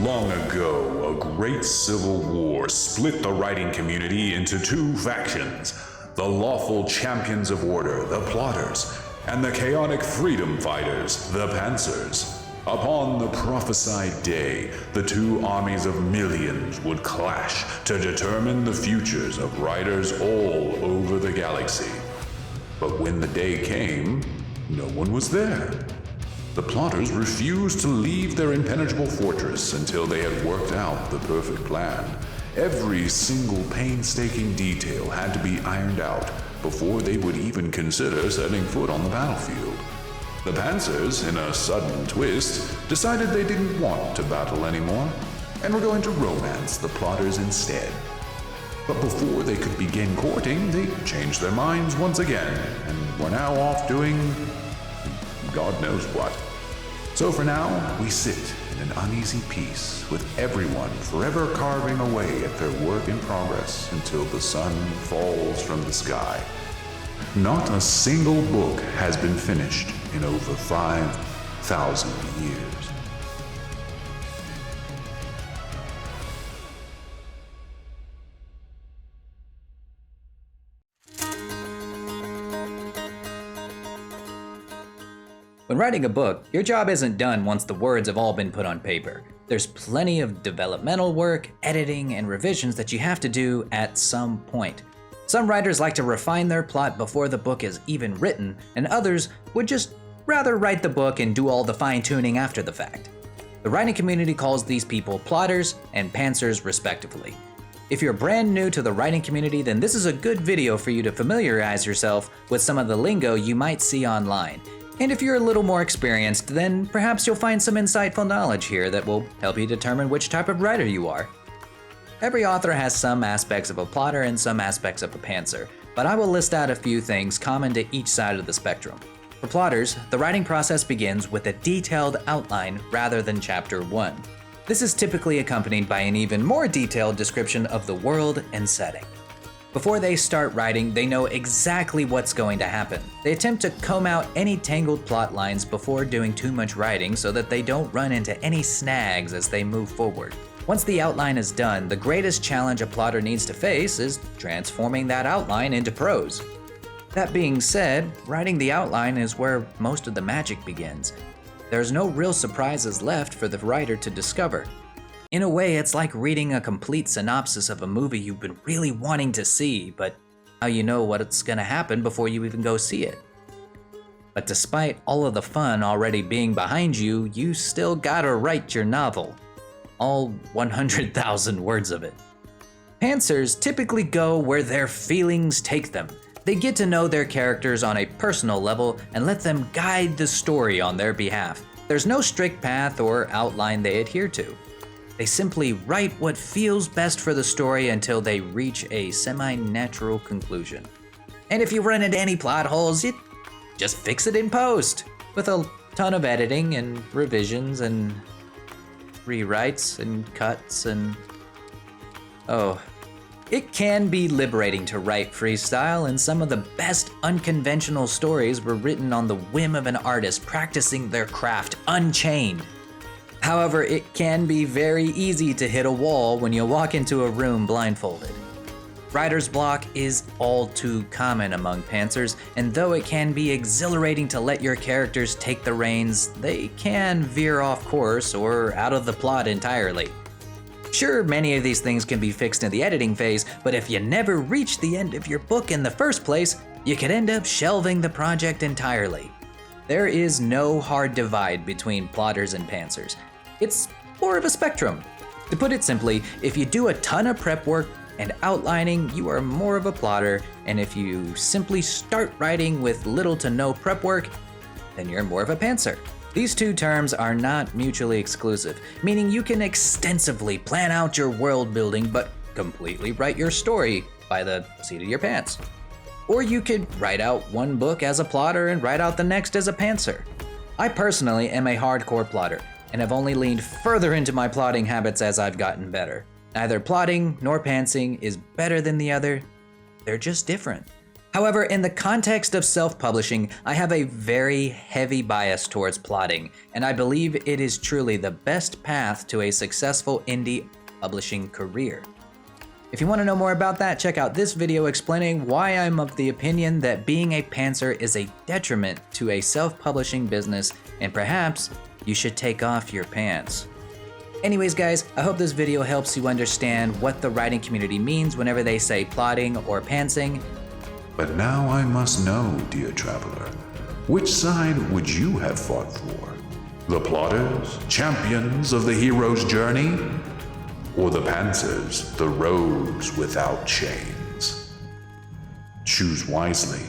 Long ago, a great civil war split the writing community into two factions: the lawful champions of order, the plotters, and the chaotic freedom fighters, the pantsers. Upon the prophesied day, the two armies of millions would clash to determine the futures of writers all over the galaxy. But when the day came, no one was there. The plotters refused to leave their impenetrable fortress until they had worked out the perfect plan. Every single painstaking detail had to be ironed out before they would even consider setting foot on the battlefield. The pantsers, in a sudden twist, decided they didn't want to battle anymore and were going to romance the plotters instead. But before they could begin courting, they changed their minds once again and were now off doing God knows what. So for now, we sit in an uneasy peace, with everyone forever carving away at their work in progress until the sun falls from the sky. Not a single book has been finished in over 5,000 years. When writing a book, your job isn't done once the words have all been put on paper. There's plenty of developmental work, editing, and revisions that you have to do at some point. Some writers like to refine their plot before the book is even written, and others would just rather write the book and do all the fine-tuning after the fact. The writing community calls these people plotters and pantsers respectively. If you're brand new to the writing community, then this is a good video for you to familiarize yourself with some of the lingo you might see online. And if you're a little more experienced, then perhaps you'll find some insightful knowledge here that will help you determine which type of writer you are. Every author has some aspects of a plotter and some aspects of a pantser, but I will list out a few things common to each side of the spectrum. For plotters, the writing process begins with a detailed outline rather than chapter 1. This is typically accompanied by an even more detailed description of the world and setting. Before they start writing, they know exactly what's going to happen. They attempt to comb out any tangled plot lines before doing too much writing so that they don't run into any snags as they move forward. Once the outline is done, the greatest challenge a plotter needs to face is transforming that outline into prose. That being said, writing the outline is where most of the magic begins. There's no real surprises left for the writer to discover. In a way, it's like reading a complete synopsis of a movie you've been really wanting to see, but how you know what's gonna happen before you even go see it. But despite all of the fun already being behind you, you still gotta write your novel. All 100,000 words of it. Pantsers typically go where their feelings take them. They get to know their characters on a personal level and let them guide the story on their behalf. There's no strict path or outline they adhere to. They simply write what feels best for the story until they reach a semi-natural conclusion. And if you run into any plot holes, you just fix it in post, with a ton of editing and revisions and rewrites and cuts and... Oh, it can be liberating to write freestyle, and some of the best unconventional stories were written on the whim of an artist practicing their craft unchained. However, it can be very easy to hit a wall when you walk into a room blindfolded. Writer's block is all too common among pantsers, and though it can be exhilarating to let your characters take the reins, they can veer off course or out of the plot entirely. Sure, many of these things can be fixed in the editing phase, but if you never reach the end of your book in the first place, you could end up shelving the project entirely. There is no hard divide between plotters and pantsers. It's more of a spectrum. To put it simply, if you do a ton of prep work and outlining, you are more of a plotter, and if you simply start writing with little to no prep work, then you're more of a pantser. These two terms are not mutually exclusive, meaning you can extensively plan out your world building but completely write your story by the seat of your pants. Or you could write out one book as a plotter and write out the next as a pantser. I personally am a hardcore plotter, and have only leaned further into my plotting habits as I've gotten better. Neither plotting nor pantsing is better than the other, they're just different. However, in the context of self-publishing, I have a very heavy bias towards plotting, and I believe it is truly the best path to a successful indie publishing career. If you want to know more about that, check out this video explaining why I'm of the opinion that being a pantser is a detriment to a self-publishing business, and perhaps you should take off your pants. Anyways guys, I hope this video helps you understand what the writing community means whenever they say plotting or pantsing. But now I must know, dear traveler, which side would you have fought for? The plotters, champions of the hero's journey? Or the pantsers, the rogues without chains? Choose wisely.